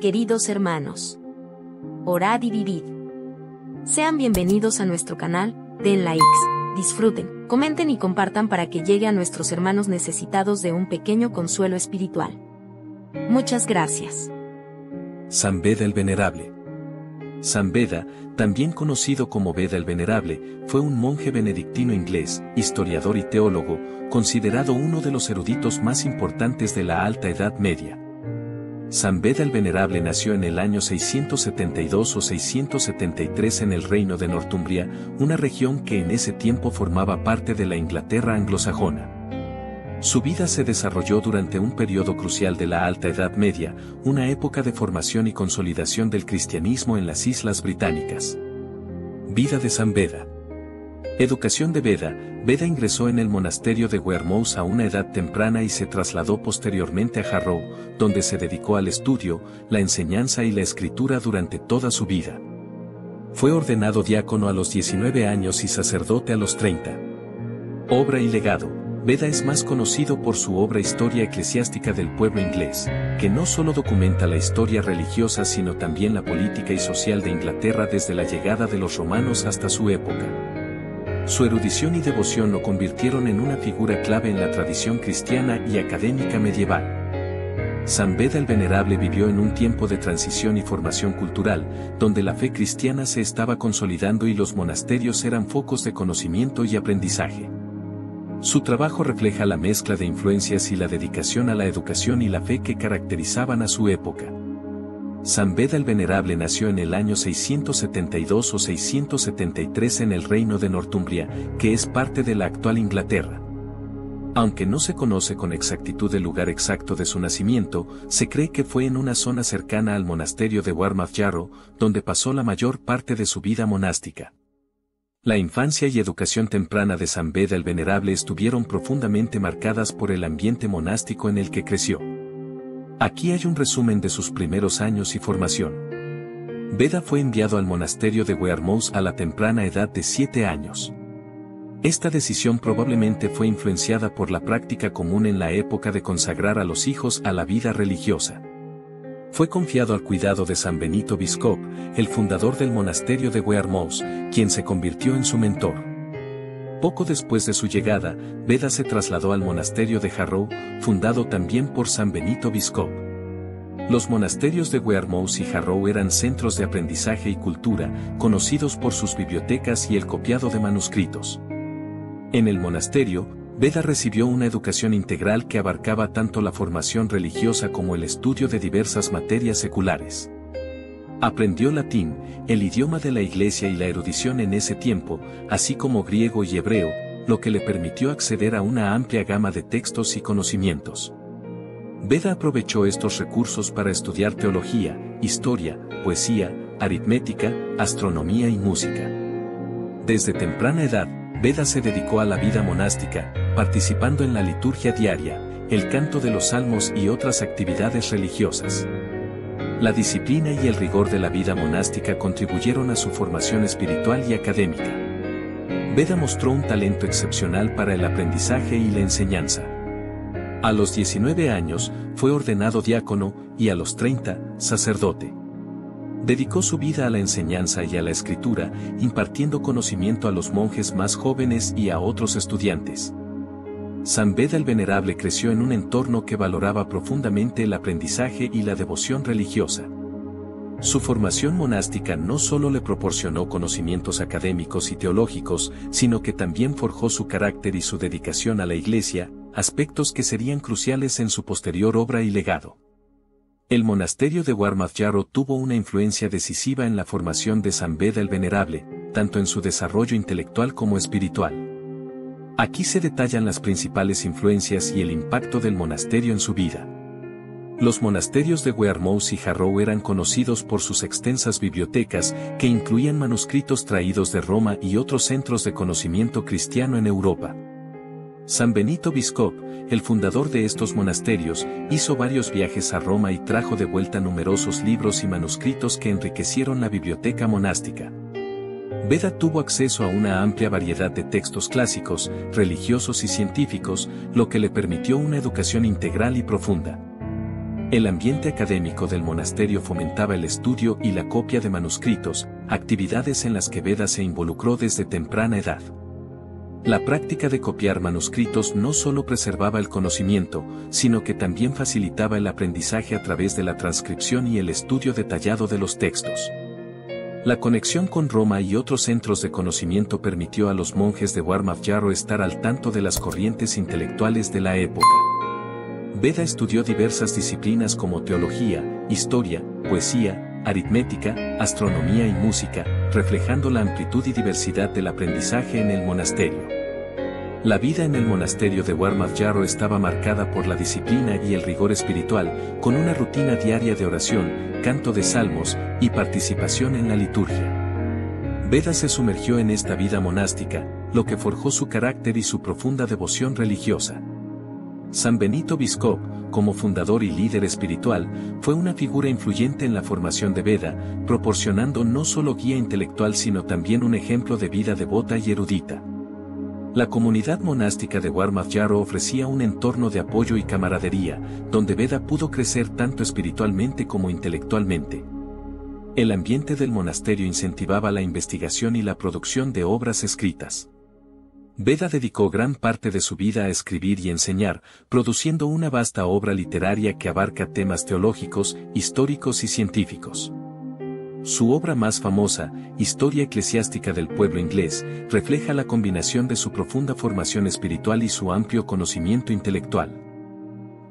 Queridos hermanos, orad y vivid. Sean bienvenidos a nuestro canal, den likes, disfruten, comenten y compartan para que llegue a nuestros hermanos necesitados de un pequeño consuelo espiritual. Muchas gracias. San Beda el Venerable. San Beda, también conocido como Beda el Venerable, fue un monje benedictino inglés, historiador y teólogo, considerado uno de los eruditos más importantes de la Alta Edad Media. San Beda el Venerable nació en el año 672 o 673 en el reino de Northumbria, una región que en ese tiempo formaba parte de la Inglaterra anglosajona. Su vida se desarrolló durante un periodo crucial de la Alta Edad Media, una época de formación y consolidación del cristianismo en las Islas Británicas. Vida de San Beda. Educación de Beda. Beda ingresó en el monasterio de Wearmouth a una edad temprana y se trasladó posteriormente a Jarrow, donde se dedicó al estudio, la enseñanza y la escritura durante toda su vida. Fue ordenado diácono a los 19 años y sacerdote a los 30. Obra y legado. Beda es más conocido por su obra Historia eclesiástica del pueblo inglés, que no solo documenta la historia religiosa sino también la política y social de Inglaterra desde la llegada de los romanos hasta su época. Su erudición y devoción lo convirtieron en una figura clave en la tradición cristiana y académica medieval. San Beda el Venerable vivió en un tiempo de transición y formación cultural, donde la fe cristiana se estaba consolidando y los monasterios eran focos de conocimiento y aprendizaje. Su trabajo refleja la mezcla de influencias y la dedicación a la educación y la fe que caracterizaban a su época. San Beda el Venerable nació en el año 672 o 673 en el reino de Northumbria, que es parte de la actual Inglaterra. Aunque no se conoce con exactitud el lugar exacto de su nacimiento, se cree que fue en una zona cercana al monasterio de Wearmouth Jarrow, donde pasó la mayor parte de su vida monástica. La infancia y educación temprana de San Beda el Venerable estuvieron profundamente marcadas por el ambiente monástico en el que creció. Aquí hay un resumen de sus primeros años y formación. Beda fue enviado al monasterio de Wearmouth a la temprana edad de 7 años. Esta decisión probablemente fue influenciada por la práctica común en la época de consagrar a los hijos a la vida religiosa. Fue confiado al cuidado de San Benito Biscop, el fundador del monasterio de Wearmouth, quien se convirtió en su mentor. Poco después de su llegada, Beda se trasladó al monasterio de Jarrow, fundado también por San Benito Biscop. Los monasterios de Wearmouth y Jarrow eran centros de aprendizaje y cultura, conocidos por sus bibliotecas y el copiado de manuscritos. En el monasterio, Beda recibió una educación integral que abarcaba tanto la formación religiosa como el estudio de diversas materias seculares. Aprendió latín, el idioma de la Iglesia y la erudición en ese tiempo, así como griego y hebreo, lo que le permitió acceder a una amplia gama de textos y conocimientos. Beda aprovechó estos recursos para estudiar teología, historia, poesía, aritmética, astronomía y música. Desde temprana edad, Beda se dedicó a la vida monástica, participando en la liturgia diaria, el canto de los salmos y otras actividades religiosas. La disciplina y el rigor de la vida monástica contribuyeron a su formación espiritual y académica. Beda mostró un talento excepcional para el aprendizaje y la enseñanza. A los 19 años, fue ordenado diácono, y a los 30, sacerdote. Dedicó su vida a la enseñanza y a la escritura, impartiendo conocimiento a los monjes más jóvenes y a otros estudiantes. San Beda el Venerable creció en un entorno que valoraba profundamente el aprendizaje y la devoción religiosa. Su formación monástica no solo le proporcionó conocimientos académicos y teológicos, sino que también forjó su carácter y su dedicación a la Iglesia, aspectos que serían cruciales en su posterior obra y legado. El monasterio de Wearmouth Jarrow tuvo una influencia decisiva en la formación de San Beda el Venerable, tanto en su desarrollo intelectual como espiritual. Aquí se detallan las principales influencias y el impacto del monasterio en su vida. Los monasterios de Wearmouth y Jarrow eran conocidos por sus extensas bibliotecas, que incluían manuscritos traídos de Roma y otros centros de conocimiento cristiano en Europa. San Benito Biscop, el fundador de estos monasterios, hizo varios viajes a Roma y trajo de vuelta numerosos libros y manuscritos que enriquecieron la biblioteca monástica. Beda tuvo acceso a una amplia variedad de textos clásicos, religiosos y científicos, lo que le permitió una educación integral y profunda. El ambiente académico del monasterio fomentaba el estudio y la copia de manuscritos, actividades en las que Beda se involucró desde temprana edad. La práctica de copiar manuscritos no solo preservaba el conocimiento, sino que también facilitaba el aprendizaje a través de la transcripción y el estudio detallado de los textos. La conexión con Roma y otros centros de conocimiento permitió a los monjes de Wearmouth Jarrow estar al tanto de las corrientes intelectuales de la época. Beda estudió diversas disciplinas como teología, historia, poesía, aritmética, astronomía y música, reflejando la amplitud y diversidad del aprendizaje en el monasterio. La vida en el monasterio de Wearmouth Jarrow estaba marcada por la disciplina y el rigor espiritual, con una rutina diaria de oración, canto de salmos y participación en la liturgia. Beda se sumergió en esta vida monástica, lo que forjó su carácter y su profunda devoción religiosa. San Benito Biscop, como fundador y líder espiritual, fue una figura influyente en la formación de Beda, proporcionando no solo guía intelectual sino también un ejemplo de vida devota y erudita. La comunidad monástica de Wearmouth Jarrow ofrecía un entorno de apoyo y camaradería, donde Beda pudo crecer tanto espiritualmente como intelectualmente. El ambiente del monasterio incentivaba la investigación y la producción de obras escritas. Beda dedicó gran parte de su vida a escribir y enseñar, produciendo una vasta obra literaria que abarca temas teológicos, históricos y científicos. Su obra más famosa, Historia eclesiástica del pueblo inglés, refleja la combinación de su profunda formación espiritual y su amplio conocimiento intelectual.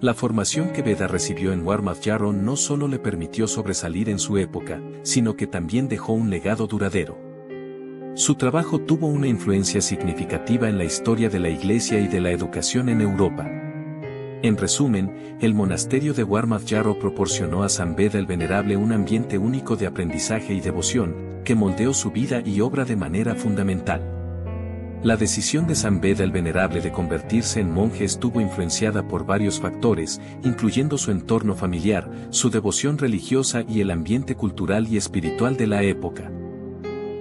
La formación que Beda recibió en Wearmouth Jarrow no solo le permitió sobresalir en su época, sino que también dejó un legado duradero. Su trabajo tuvo una influencia significativa en la historia de la Iglesia y de la educación en Europa. En resumen, el monasterio de Wearmouth Jarrow proporcionó a San Beda el Venerable un ambiente único de aprendizaje y devoción, que moldeó su vida y obra de manera fundamental. La decisión de San Beda el Venerable de convertirse en monje estuvo influenciada por varios factores, incluyendo su entorno familiar, su devoción religiosa y el ambiente cultural y espiritual de la época.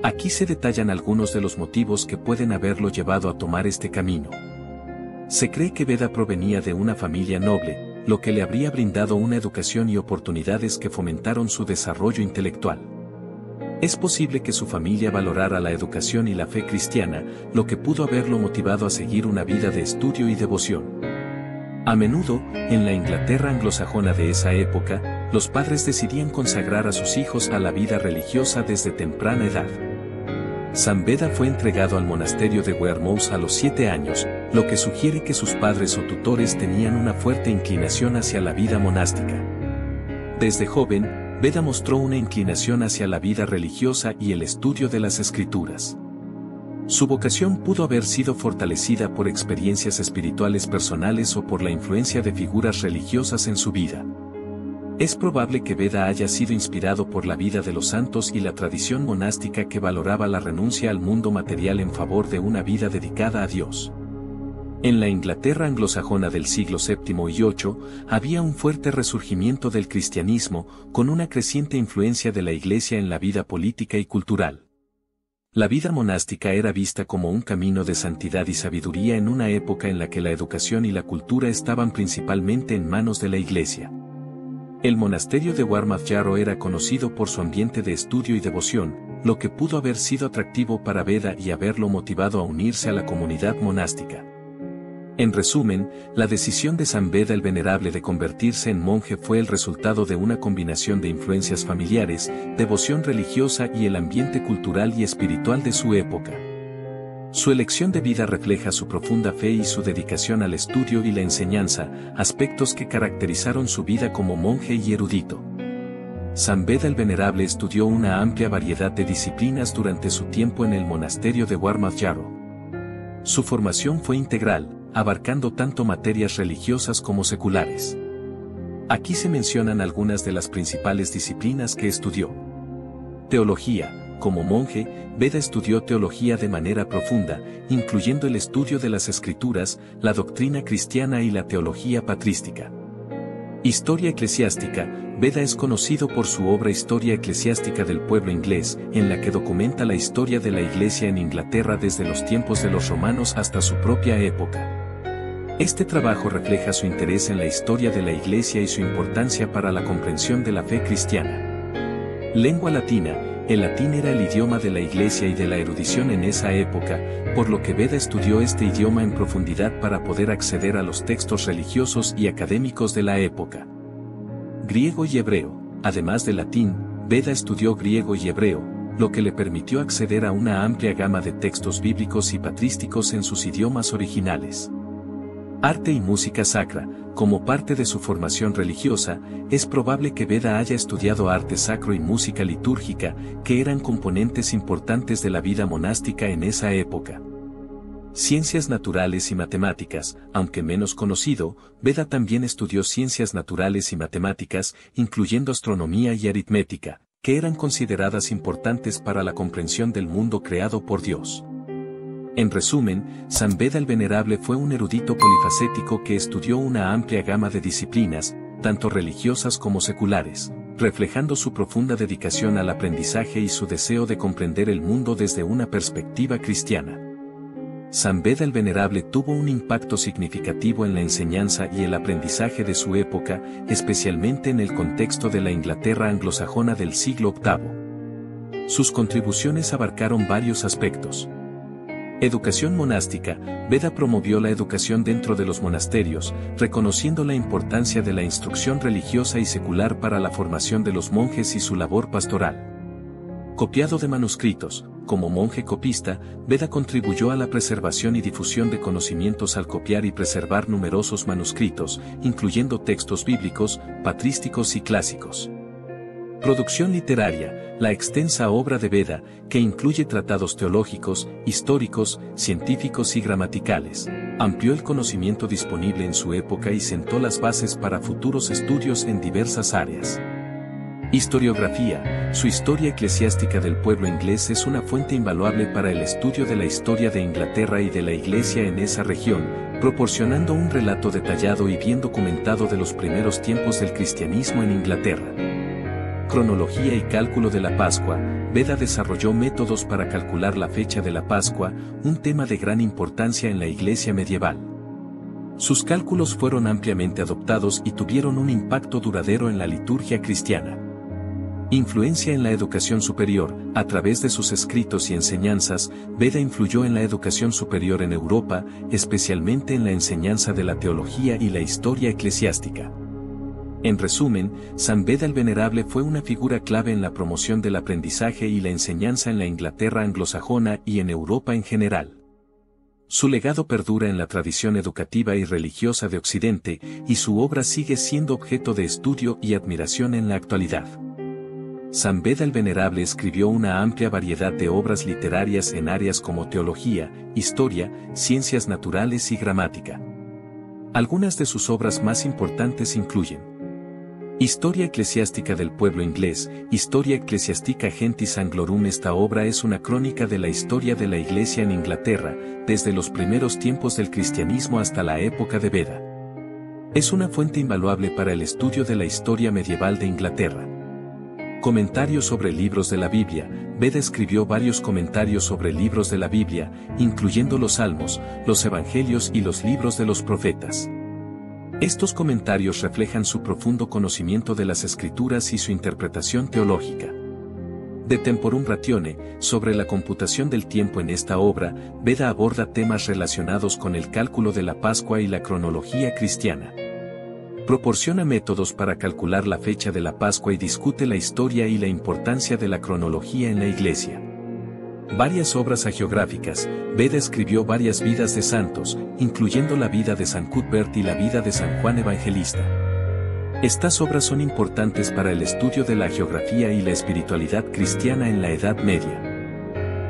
Aquí se detallan algunos de los motivos que pueden haberlo llevado a tomar este camino. Se cree que Beda provenía de una familia noble, lo que le habría brindado una educación y oportunidades que fomentaron su desarrollo intelectual. Es posible que su familia valorara la educación y la fe cristiana, lo que pudo haberlo motivado a seguir una vida de estudio y devoción. A menudo, en la Inglaterra anglosajona de esa época, los padres decidían consagrar a sus hijos a la vida religiosa desde temprana edad. San Beda fue entregado al monasterio de Wearmouth a los 7 años, lo que sugiere que sus padres o tutores tenían una fuerte inclinación hacia la vida monástica. Desde joven, Beda mostró una inclinación hacia la vida religiosa y el estudio de las Escrituras. Su vocación pudo haber sido fortalecida por experiencias espirituales personales o por la influencia de figuras religiosas en su vida. Es probable que Beda haya sido inspirado por la vida de los santos y la tradición monástica que valoraba la renuncia al mundo material en favor de una vida dedicada a Dios. En la Inglaterra anglosajona del siglo VII y VIII, había un fuerte resurgimiento del cristianismo, con una creciente influencia de la Iglesia en la vida política y cultural. La vida monástica era vista como un camino de santidad y sabiduría en una época en la que la educación y la cultura estaban principalmente en manos de la Iglesia. El monasterio de Wearmouth Jarrow era conocido por su ambiente de estudio y devoción, lo que pudo haber sido atractivo para Beda y haberlo motivado a unirse a la comunidad monástica. En resumen, la decisión de San Beda el Venerable de convertirse en monje fue el resultado de una combinación de influencias familiares, devoción religiosa y el ambiente cultural y espiritual de su época. Su elección de vida refleja su profunda fe y su dedicación al estudio y la enseñanza, aspectos que caracterizaron su vida como monje y erudito. San Beda el Venerable estudió una amplia variedad de disciplinas durante su tiempo en el monasterio de Wearmouth Jarrow. Su formación fue integral, abarcando tanto materias religiosas como seculares. Aquí se mencionan algunas de las principales disciplinas que estudió. Teología. Como monje, Beda estudió teología de manera profunda, incluyendo el estudio de las Escrituras, la doctrina cristiana y la teología patrística. Historia eclesiástica. Beda es conocido por su obra Historia eclesiástica del pueblo inglés, en la que documenta la historia de la Iglesia en Inglaterra desde los tiempos de los romanos hasta su propia época. Este trabajo refleja su interés en la historia de la Iglesia y su importancia para la comprensión de la fe cristiana. Lengua latina. El latín era el idioma de la Iglesia y de la erudición en esa época, por lo que Beda estudió este idioma en profundidad para poder acceder a los textos religiosos y académicos de la época. Griego y hebreo. Además de latín, Beda estudió griego y hebreo, lo que le permitió acceder a una amplia gama de textos bíblicos y patrísticos en sus idiomas originales. Arte y música sacra. Como parte de su formación religiosa, es probable que Beda haya estudiado arte sacro y música litúrgica, que eran componentes importantes de la vida monástica en esa época. Ciencias naturales y matemáticas. Aunque menos conocido, Beda también estudió ciencias naturales y matemáticas, incluyendo astronomía y aritmética, que eran consideradas importantes para la comprensión del mundo creado por Dios. En resumen, San Beda el Venerable fue un erudito polifacético que estudió una amplia gama de disciplinas, tanto religiosas como seculares, reflejando su profunda dedicación al aprendizaje y su deseo de comprender el mundo desde una perspectiva cristiana. San Beda el Venerable tuvo un impacto significativo en la enseñanza y el aprendizaje de su época, especialmente en el contexto de la Inglaterra anglosajona del siglo VIII. Sus contribuciones abarcaron varios aspectos. Educación monástica. Beda promovió la educación dentro de los monasterios, reconociendo la importancia de la instrucción religiosa y secular para la formación de los monjes y su labor pastoral. Copiado de manuscritos. Como monje copista, Beda contribuyó a la preservación y difusión de conocimientos al copiar y preservar numerosos manuscritos, incluyendo textos bíblicos, patrísticos y clásicos. Producción literaria. La extensa obra de Beda, que incluye tratados teológicos, históricos, científicos y gramaticales, amplió el conocimiento disponible en su época y sentó las bases para futuros estudios en diversas áreas. Historiografía. Su historia eclesiástica del pueblo inglés es una fuente invaluable para el estudio de la historia de Inglaterra y de la Iglesia en esa región, proporcionando un relato detallado y bien documentado de los primeros tiempos del cristianismo en Inglaterra. Cronología y cálculo de la Pascua. Beda desarrolló métodos para calcular la fecha de la Pascua, un tema de gran importancia en la Iglesia medieval. Sus cálculos fueron ampliamente adoptados y tuvieron un impacto duradero en la liturgia cristiana. Influencia en la educación superior. A través de sus escritos y enseñanzas, Beda influyó en la educación superior en Europa, especialmente en la enseñanza de la teología y la historia eclesiástica. En resumen, San Beda el Venerable fue una figura clave en la promoción del aprendizaje y la enseñanza en la Inglaterra anglosajona y en Europa en general. Su legado perdura en la tradición educativa y religiosa de Occidente, y su obra sigue siendo objeto de estudio y admiración en la actualidad. San Beda el Venerable escribió una amplia variedad de obras literarias en áreas como teología, historia, ciencias naturales y gramática. Algunas de sus obras más importantes incluyen Historia eclesiástica del pueblo inglés, Historia Ecclesiastica Gentis Anglorum. Esta obra es una crónica de la historia de la Iglesia en Inglaterra, desde los primeros tiempos del cristianismo hasta la época de Beda. Es una fuente invaluable para el estudio de la historia medieval de Inglaterra. Comentarios sobre libros de la Biblia. Beda escribió varios comentarios sobre libros de la Biblia, incluyendo los Salmos, los Evangelios y los libros de los profetas. Estos comentarios reflejan su profundo conocimiento de las Escrituras y su interpretación teológica. De Temporum Ratione, sobre la computación del tiempo. En esta obra, Beda aborda temas relacionados con el cálculo de la Pascua y la cronología cristiana. Proporciona métodos para calcular la fecha de la Pascua y discute la historia y la importancia de la cronología en la Iglesia. Varias obras hagiográficas. Beda escribió varias vidas de santos, incluyendo la vida de San Cuthbert y la vida de San Juan Evangelista. Estas obras son importantes para el estudio de la hagiografía y la espiritualidad cristiana en la Edad Media.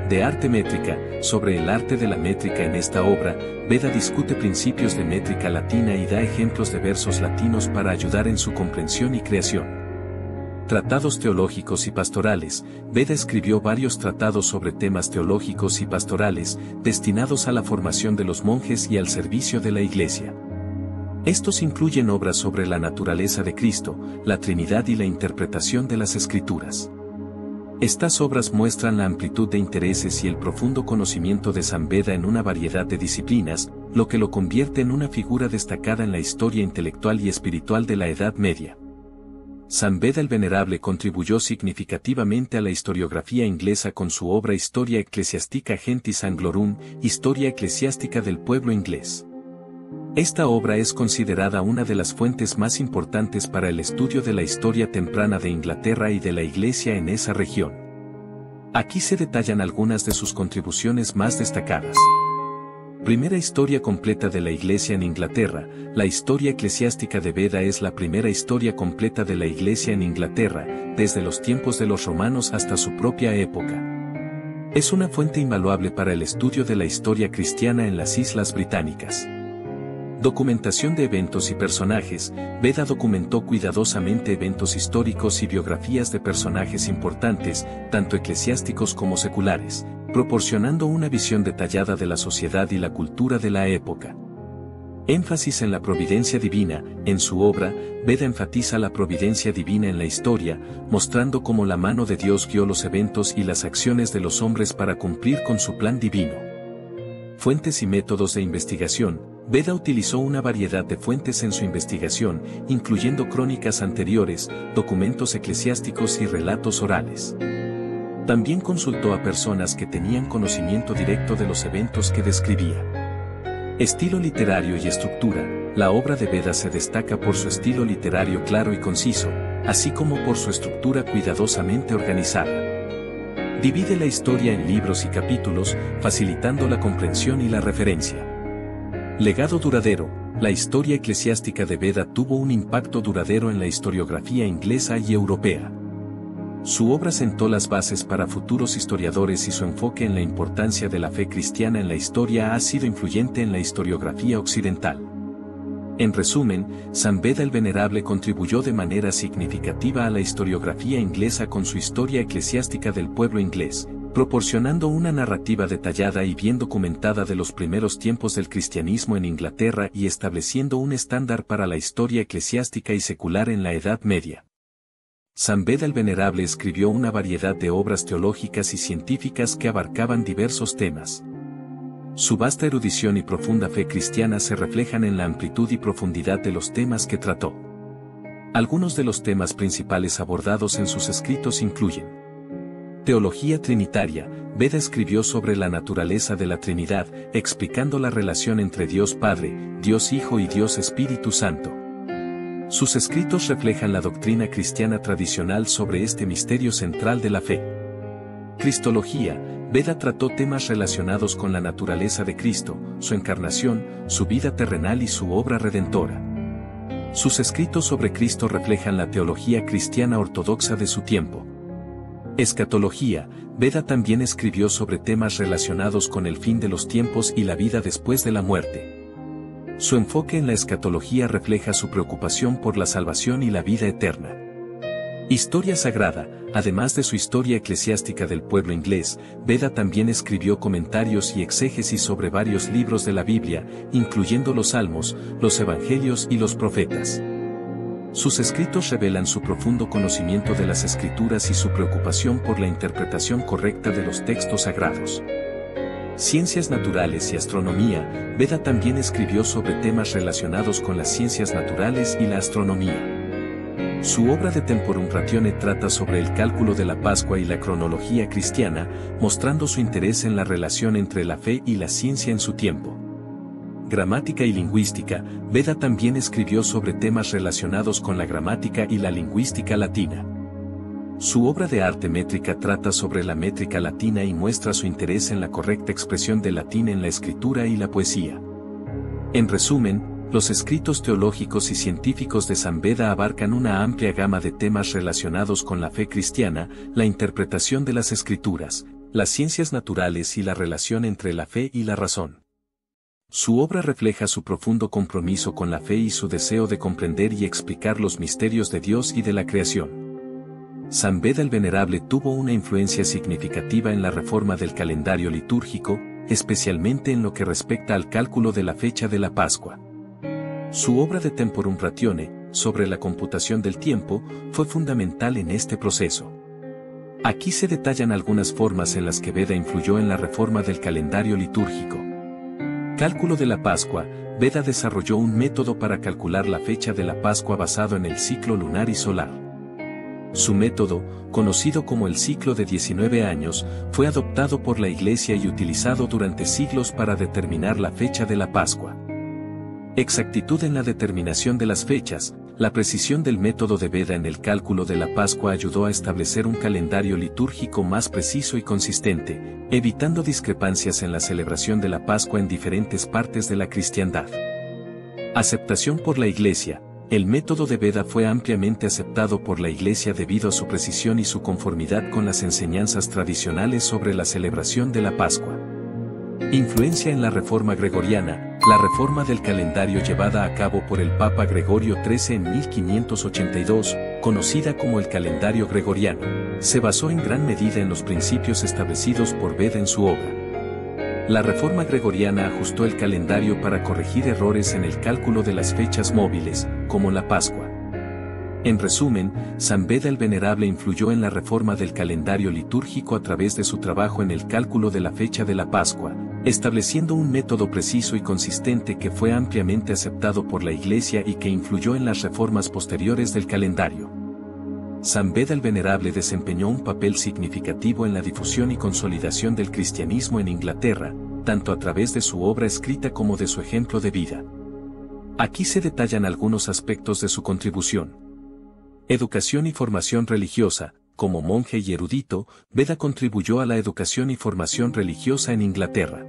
De arte métrica. Sobre el arte de la métrica. En esta obra, Beda discute principios de métrica latina y da ejemplos de versos latinos para ayudar en su comprensión y creación. Tratados teológicos y pastorales. Beda escribió varios tratados sobre temas teológicos y pastorales, destinados a la formación de los monjes y al servicio de la Iglesia. Estos incluyen obras sobre la naturaleza de Cristo, la Trinidad y la interpretación de las Escrituras. Estas obras muestran la amplitud de intereses y el profundo conocimiento de San Beda en una variedad de disciplinas, lo que lo convierte en una figura destacada en la historia intelectual y espiritual de la Edad Media. San Beda el Venerable contribuyó significativamente a la historiografía inglesa con su obra Historia Ecclesiastica Gentis Anglorum, Historia Eclesiástica del Pueblo Inglés. Esta obra es considerada una de las fuentes más importantes para el estudio de la historia temprana de Inglaterra y de la Iglesia en esa región. Aquí se detallan algunas de sus contribuciones más destacadas. Primera historia completa de la Iglesia en Inglaterra. La historia eclesiástica de Beda es la primera historia completa de la Iglesia en Inglaterra, desde los tiempos de los romanos hasta su propia época. Es una fuente invaluable para el estudio de la historia cristiana en las Islas Británicas. Documentación de eventos y personajes. Beda documentó cuidadosamente eventos históricos y biografías de personajes importantes, tanto eclesiásticos como seculares, proporcionando una visión detallada de la sociedad y la cultura de la época. Énfasis en la providencia divina. En su obra, Beda enfatiza la providencia divina en la historia, mostrando cómo la mano de Dios guió los eventos y las acciones de los hombres para cumplir con su plan divino. Fuentes y métodos de investigación. Beda utilizó una variedad de fuentes en su investigación, incluyendo crónicas anteriores, documentos eclesiásticos y relatos orales. También consultó a personas que tenían conocimiento directo de los eventos que describía. Estilo literario y estructura. La obra de Beda se destaca por su estilo literario claro y conciso, así como por su estructura cuidadosamente organizada. Divide la historia en libros y capítulos, facilitando la comprensión y la referencia. Legado duradero. La historia eclesiástica de Beda tuvo un impacto duradero en la historiografía inglesa y europea. Su obra sentó las bases para futuros historiadores y su enfoque en la importancia de la fe cristiana en la historia ha sido influyente en la historiografía occidental. En resumen, San Beda el Venerable contribuyó de manera significativa a la historiografía inglesa con su Historia Eclesiástica del Pueblo Inglés, proporcionando una narrativa detallada y bien documentada de los primeros tiempos del cristianismo en Inglaterra y estableciendo un estándar para la historia eclesiástica y secular en la Edad Media. San Beda el Venerable escribió una variedad de obras teológicas y científicas que abarcaban diversos temas. Su vasta erudición y profunda fe cristiana se reflejan en la amplitud y profundidad de los temas que trató. Algunos de los temas principales abordados en sus escritos incluyen: Teología trinitaria. Beda escribió sobre la naturaleza de la Trinidad, explicando la relación entre Dios Padre, Dios Hijo y Dios Espíritu Santo. Sus escritos reflejan la doctrina cristiana tradicional sobre este misterio central de la fe. Cristología. Beda trató temas relacionados con la naturaleza de Cristo, su encarnación, su vida terrenal y su obra redentora. Sus escritos sobre Cristo reflejan la teología cristiana ortodoxa de su tiempo. Escatología. Beda también escribió sobre temas relacionados con el fin de los tiempos y la vida después de la muerte. Su enfoque en la escatología refleja su preocupación por la salvación y la vida eterna. Historia sagrada. Además de su historia eclesiástica del pueblo inglés, Beda también escribió comentarios y exégesis sobre varios libros de la Biblia, incluyendo los Salmos, los Evangelios y los Profetas. Sus escritos revelan su profundo conocimiento de las Escrituras y su preocupación por la interpretación correcta de los textos sagrados. Ciencias naturales y astronomía. Beda también escribió sobre temas relacionados con las ciencias naturales y la astronomía. Su obra de Temporum Ratione trata sobre el cálculo de la Pascua y la cronología cristiana, mostrando su interés en la relación entre la fe y la ciencia en su tiempo. Gramática y lingüística. Beda también escribió sobre temas relacionados con la gramática y la lingüística latina. Su obra de arte métrica trata sobre la métrica latina y muestra su interés en la correcta expresión del latín en la escritura y la poesía. En resumen, los escritos teológicos y científicos de San Beda abarcan una amplia gama de temas relacionados con la fe cristiana, la interpretación de las Escrituras, las ciencias naturales y la relación entre la fe y la razón. Su obra refleja su profundo compromiso con la fe y su deseo de comprender y explicar los misterios de Dios y de la creación. San Beda el Venerable tuvo una influencia significativa en la reforma del calendario litúrgico, especialmente en lo que respecta al cálculo de la fecha de la Pascua. Su obra de Temporum Ratione, sobre la computación del tiempo, fue fundamental en este proceso. Aquí se detallan algunas formas en las que Veda influyó en la reforma del calendario litúrgico. Cálculo de la Pascua. Veda desarrolló un método para calcular la fecha de la Pascua basado en el ciclo lunar y solar. Su método, conocido como el ciclo de 19 años, fue adoptado por la Iglesia y utilizado durante siglos para determinar la fecha de la Pascua. Exactitud en la determinación de las fechas. La precisión del método de Veda en el cálculo de la Pascua ayudó a establecer un calendario litúrgico más preciso y consistente, evitando discrepancias en la celebración de la Pascua en diferentes partes de la cristiandad. Aceptación por la Iglesia. El método de Veda fue ampliamente aceptado por la Iglesia debido a su precisión y su conformidad con las enseñanzas tradicionales sobre la celebración de la Pascua. Influencia en la Reforma Gregoriana. La reforma del calendario llevada a cabo por el Papa Gregorio XIII en 1582, conocida como el calendario gregoriano, se basó en gran medida en los principios establecidos por Veda en su obra. La reforma gregoriana ajustó el calendario para corregir errores en el cálculo de las fechas móviles, como la Pascua. En resumen, San Beda el Venerable influyó en la reforma del calendario litúrgico a través de su trabajo en el cálculo de la fecha de la Pascua, estableciendo un método preciso y consistente que fue ampliamente aceptado por la Iglesia y que influyó en las reformas posteriores del calendario. San Beda el Venerable desempeñó un papel significativo en la difusión y consolidación del cristianismo en Inglaterra, tanto a través de su obra escrita como de su ejemplo de vida. Aquí se detallan algunos aspectos de su contribución. Educación y formación religiosa. Como monje y erudito, Beda contribuyó a la educación y formación religiosa en Inglaterra.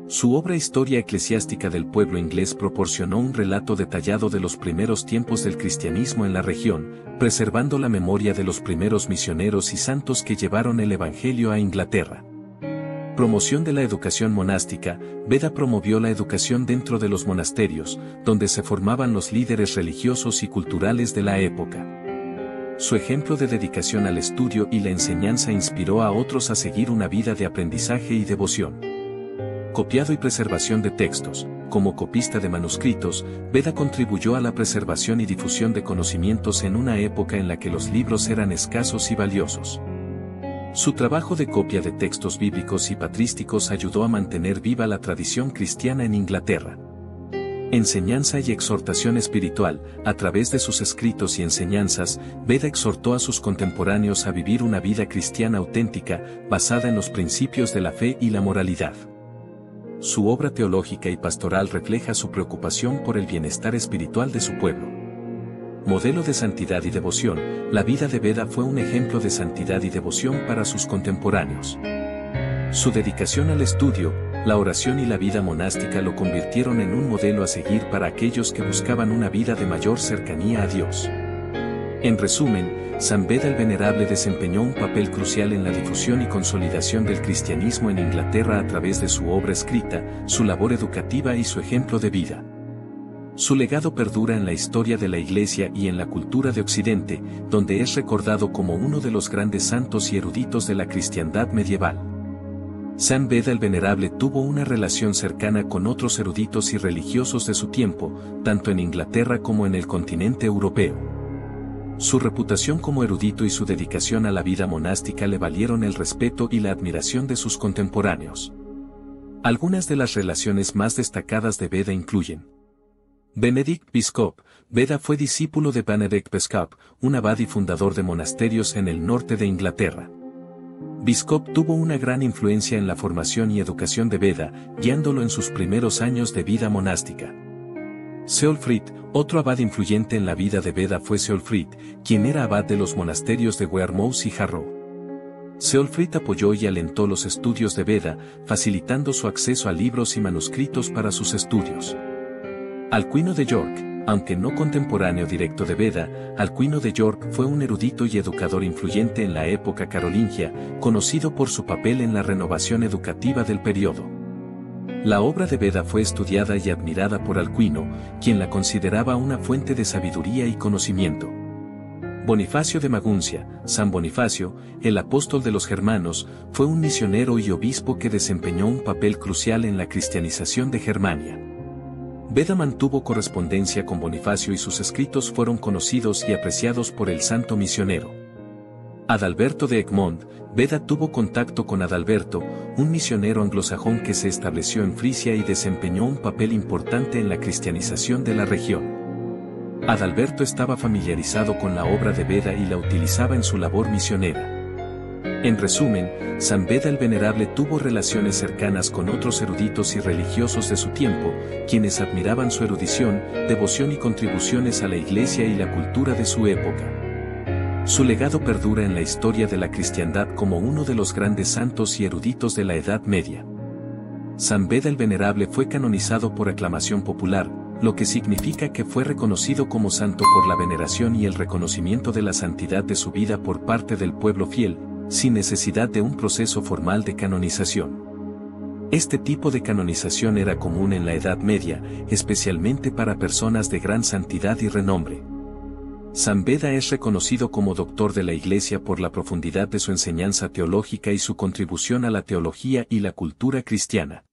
Su obra Historia eclesiástica del pueblo inglés proporcionó un relato detallado de los primeros tiempos del cristianismo en la región, preservando la memoria de los primeros misioneros y santos que llevaron el Evangelio a Inglaterra. Promoción de la educación monástica. Beda promovió la educación dentro de los monasterios, donde se formaban los líderes religiosos y culturales de la época. Su ejemplo de dedicación al estudio y la enseñanza inspiró a otros a seguir una vida de aprendizaje y devoción. Copiado y preservación de textos. Como copista de manuscritos, Beda contribuyó a la preservación y difusión de conocimientos en una época en la que los libros eran escasos y valiosos. Su trabajo de copia de textos bíblicos y patrísticos ayudó a mantener viva la tradición cristiana en Inglaterra. Enseñanza y exhortación espiritual. A través de sus escritos y enseñanzas, Beda exhortó a sus contemporáneos a vivir una vida cristiana auténtica, basada en los principios de la fe y la moralidad. Su obra teológica y pastoral refleja su preocupación por el bienestar espiritual de su pueblo. Modelo de santidad y devoción. La vida de Beda fue un ejemplo de santidad y devoción para sus contemporáneos. Su dedicación al estudio, la oración y la vida monástica lo convirtieron en un modelo a seguir para aquellos que buscaban una vida de mayor cercanía a Dios. En resumen, San Beda el Venerable desempeñó un papel crucial en la difusión y consolidación del cristianismo en Inglaterra a través de su obra escrita, su labor educativa y su ejemplo de vida. Su legado perdura en la historia de la Iglesia y en la cultura de Occidente, donde es recordado como uno de los grandes santos y eruditos de la cristiandad medieval. San Beda el Venerable tuvo una relación cercana con otros eruditos y religiosos de su tiempo, tanto en Inglaterra como en el continente europeo. Su reputación como erudito y su dedicación a la vida monástica le valieron el respeto y la admiración de sus contemporáneos. Algunas de las relaciones más destacadas de Beda incluyen: Benedict Biscop. Beda fue discípulo de Benedict Biscop, un abad y fundador de monasterios en el norte de Inglaterra. Biscop tuvo una gran influencia en la formación y educación de Beda, guiándolo en sus primeros años de vida monástica. Ceolfrid. Otro abad influyente en la vida de Beda fue Ceolfrid, quien era abad de los monasterios de Wearmouth y Jarrow. Ceolfrid apoyó y alentó los estudios de Beda, facilitando su acceso a libros y manuscritos para sus estudios. Alcuino de York. Aunque no contemporáneo directo de Beda, Alcuino de York fue un erudito y educador influyente en la época carolingia, conocido por su papel en la renovación educativa del periodo. La obra de Beda fue estudiada y admirada por Alcuino, quien la consideraba una fuente de sabiduría y conocimiento. Bonifacio de Maguncia. San Bonifacio, el apóstol de los germanos, fue un misionero y obispo que desempeñó un papel crucial en la cristianización de Germania. Beda mantuvo correspondencia con Bonifacio y sus escritos fueron conocidos y apreciados por el santo misionero. Adalberto de Egmont, Beda tuvo contacto con Adalberto, un misionero anglosajón que se estableció en Frisia y desempeñó un papel importante en la cristianización de la región. Adalberto estaba familiarizado con la obra de Beda y la utilizaba en su labor misionera. En resumen, San Beda el Venerable tuvo relaciones cercanas con otros eruditos y religiosos de su tiempo, quienes admiraban su erudición, devoción y contribuciones a la Iglesia y la cultura de su época. Su legado perdura en la historia de la cristiandad como uno de los grandes santos y eruditos de la Edad Media. San Beda el Venerable fue canonizado por aclamación popular, lo que significa que fue reconocido como santo por la veneración y el reconocimiento de la santidad de su vida por parte del pueblo fiel, sin necesidad de un proceso formal de canonización. Este tipo de canonización era común en la Edad Media, especialmente para personas de gran santidad y renombre. San Beda es reconocido como doctor de la Iglesia por la profundidad de su enseñanza teológica y su contribución a la teología y la cultura cristiana.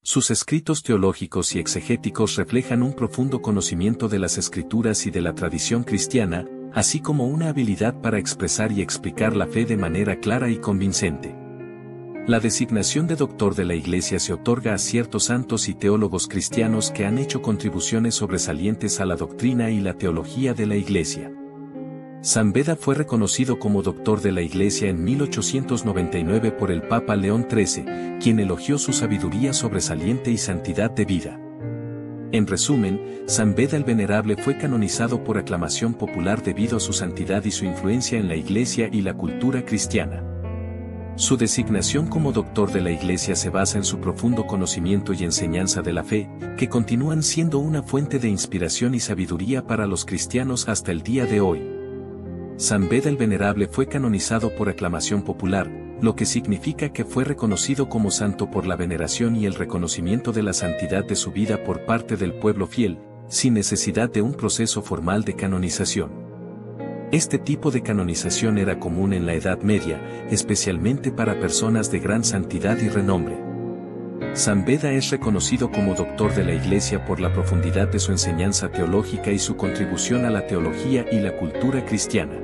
Sus escritos teológicos y exegéticos reflejan un profundo conocimiento de las Escrituras y de la tradición cristiana, así como una habilidad para expresar y explicar la fe de manera clara y convincente. La designación de doctor de la Iglesia se otorga a ciertos santos y teólogos cristianos que han hecho contribuciones sobresalientes a la doctrina y la teología de la Iglesia. San Beda fue reconocido como doctor de la Iglesia en 1899 por el Papa León XIII, quien elogió su sabiduría sobresaliente y santidad de vida. En resumen, San Beda el Venerable fue canonizado por aclamación popular debido a su santidad y su influencia en la Iglesia y la cultura cristiana. Su designación como doctor de la Iglesia se basa en su profundo conocimiento y enseñanza de la fe, que continúan siendo una fuente de inspiración y sabiduría para los cristianos hasta el día de hoy. San Beda el Venerable fue canonizado por aclamación popular, lo que significa que fue reconocido como santo por la veneración y el reconocimiento de la santidad de su vida por parte del pueblo fiel, sin necesidad de un proceso formal de canonización. Este tipo de canonización era común en la Edad Media, especialmente para personas de gran santidad y renombre. San Beda es reconocido como doctor de la Iglesia por la profundidad de su enseñanza teológica y su contribución a la teología y la cultura cristiana.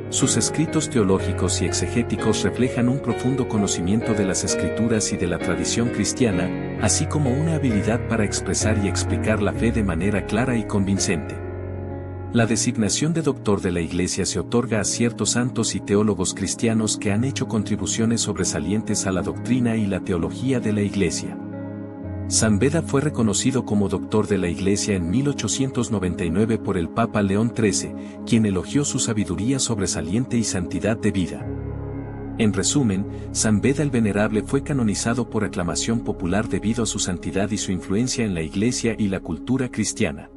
Sus escritos teológicos y exegéticos reflejan un profundo conocimiento de las Escrituras y de la tradición cristiana, así como una habilidad para expresar y explicar la fe de manera clara y convincente. La designación de doctor de la Iglesia se otorga a ciertos santos y teólogos cristianos que han hecho contribuciones sobresalientes a la doctrina y la teología de la Iglesia. San Beda fue reconocido como doctor de la Iglesia en 1899 por el Papa León XIII, quien elogió su sabiduría sobresaliente y santidad de vida. En resumen, San Beda el Venerable fue canonizado por aclamación popular debido a su santidad y su influencia en la Iglesia y la cultura cristiana.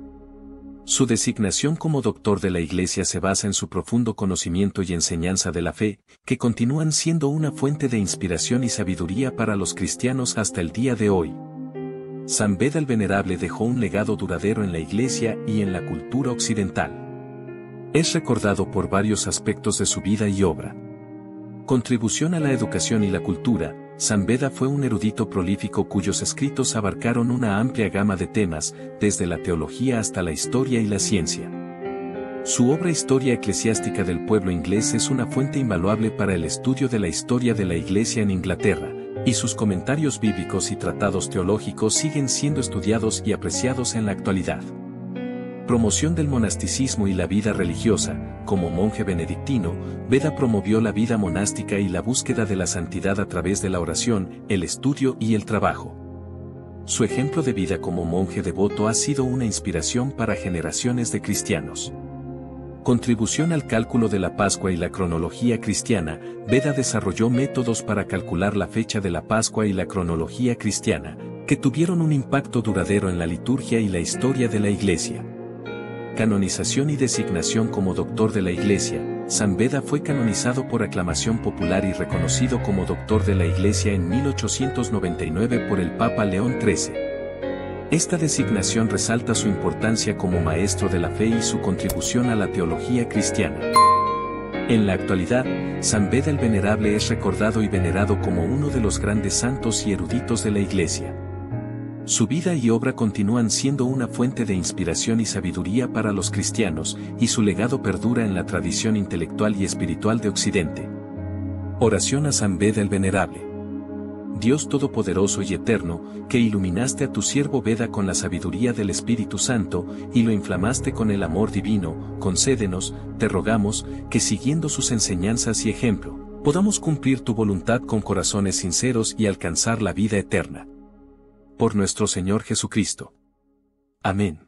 Su designación como doctor de la Iglesia se basa en su profundo conocimiento y enseñanza de la fe, que continúan siendo una fuente de inspiración y sabiduría para los cristianos hasta el día de hoy. San Beda el Venerable dejó un legado duradero en la Iglesia y en la cultura occidental. Es recordado por varios aspectos de su vida y obra. Contribución a la educación y la cultura. San Beda fue un erudito prolífico cuyos escritos abarcaron una amplia gama de temas, desde la teología hasta la historia y la ciencia. Su obra Historia eclesiástica del pueblo inglés es una fuente invaluable para el estudio de la historia de la Iglesia en Inglaterra, y sus comentarios bíblicos y tratados teológicos siguen siendo estudiados y apreciados en la actualidad. Promoción del monasticismo y la vida religiosa. Como monje benedictino, Beda promovió la vida monástica y la búsqueda de la santidad a través de la oración, el estudio y el trabajo. Su ejemplo de vida como monje devoto ha sido una inspiración para generaciones de cristianos. Contribución al cálculo de la Pascua y la cronología cristiana. Beda desarrolló métodos para calcular la fecha de la Pascua y la cronología cristiana, que tuvieron un impacto duradero en la liturgia y la historia de la Iglesia. Canonización y designación como doctor de la Iglesia. San Beda fue canonizado por aclamación popular y reconocido como doctor de la Iglesia en 1899 por el Papa León XIII. Esta designación resalta su importancia como maestro de la fe y su contribución a la teología cristiana. En la actualidad, San Beda el Venerable es recordado y venerado como uno de los grandes santos y eruditos de la Iglesia. Su vida y obra continúan siendo una fuente de inspiración y sabiduría para los cristianos, y su legado perdura en la tradición intelectual y espiritual de Occidente. Oración a San Beda el Venerable. Dios Todopoderoso y Eterno, que iluminaste a tu siervo Beda con la sabiduría del Espíritu Santo, y lo inflamaste con el amor divino, concédenos, te rogamos, que siguiendo sus enseñanzas y ejemplo, podamos cumplir tu voluntad con corazones sinceros y alcanzar la vida eterna. Por nuestro Señor Jesucristo. Amén.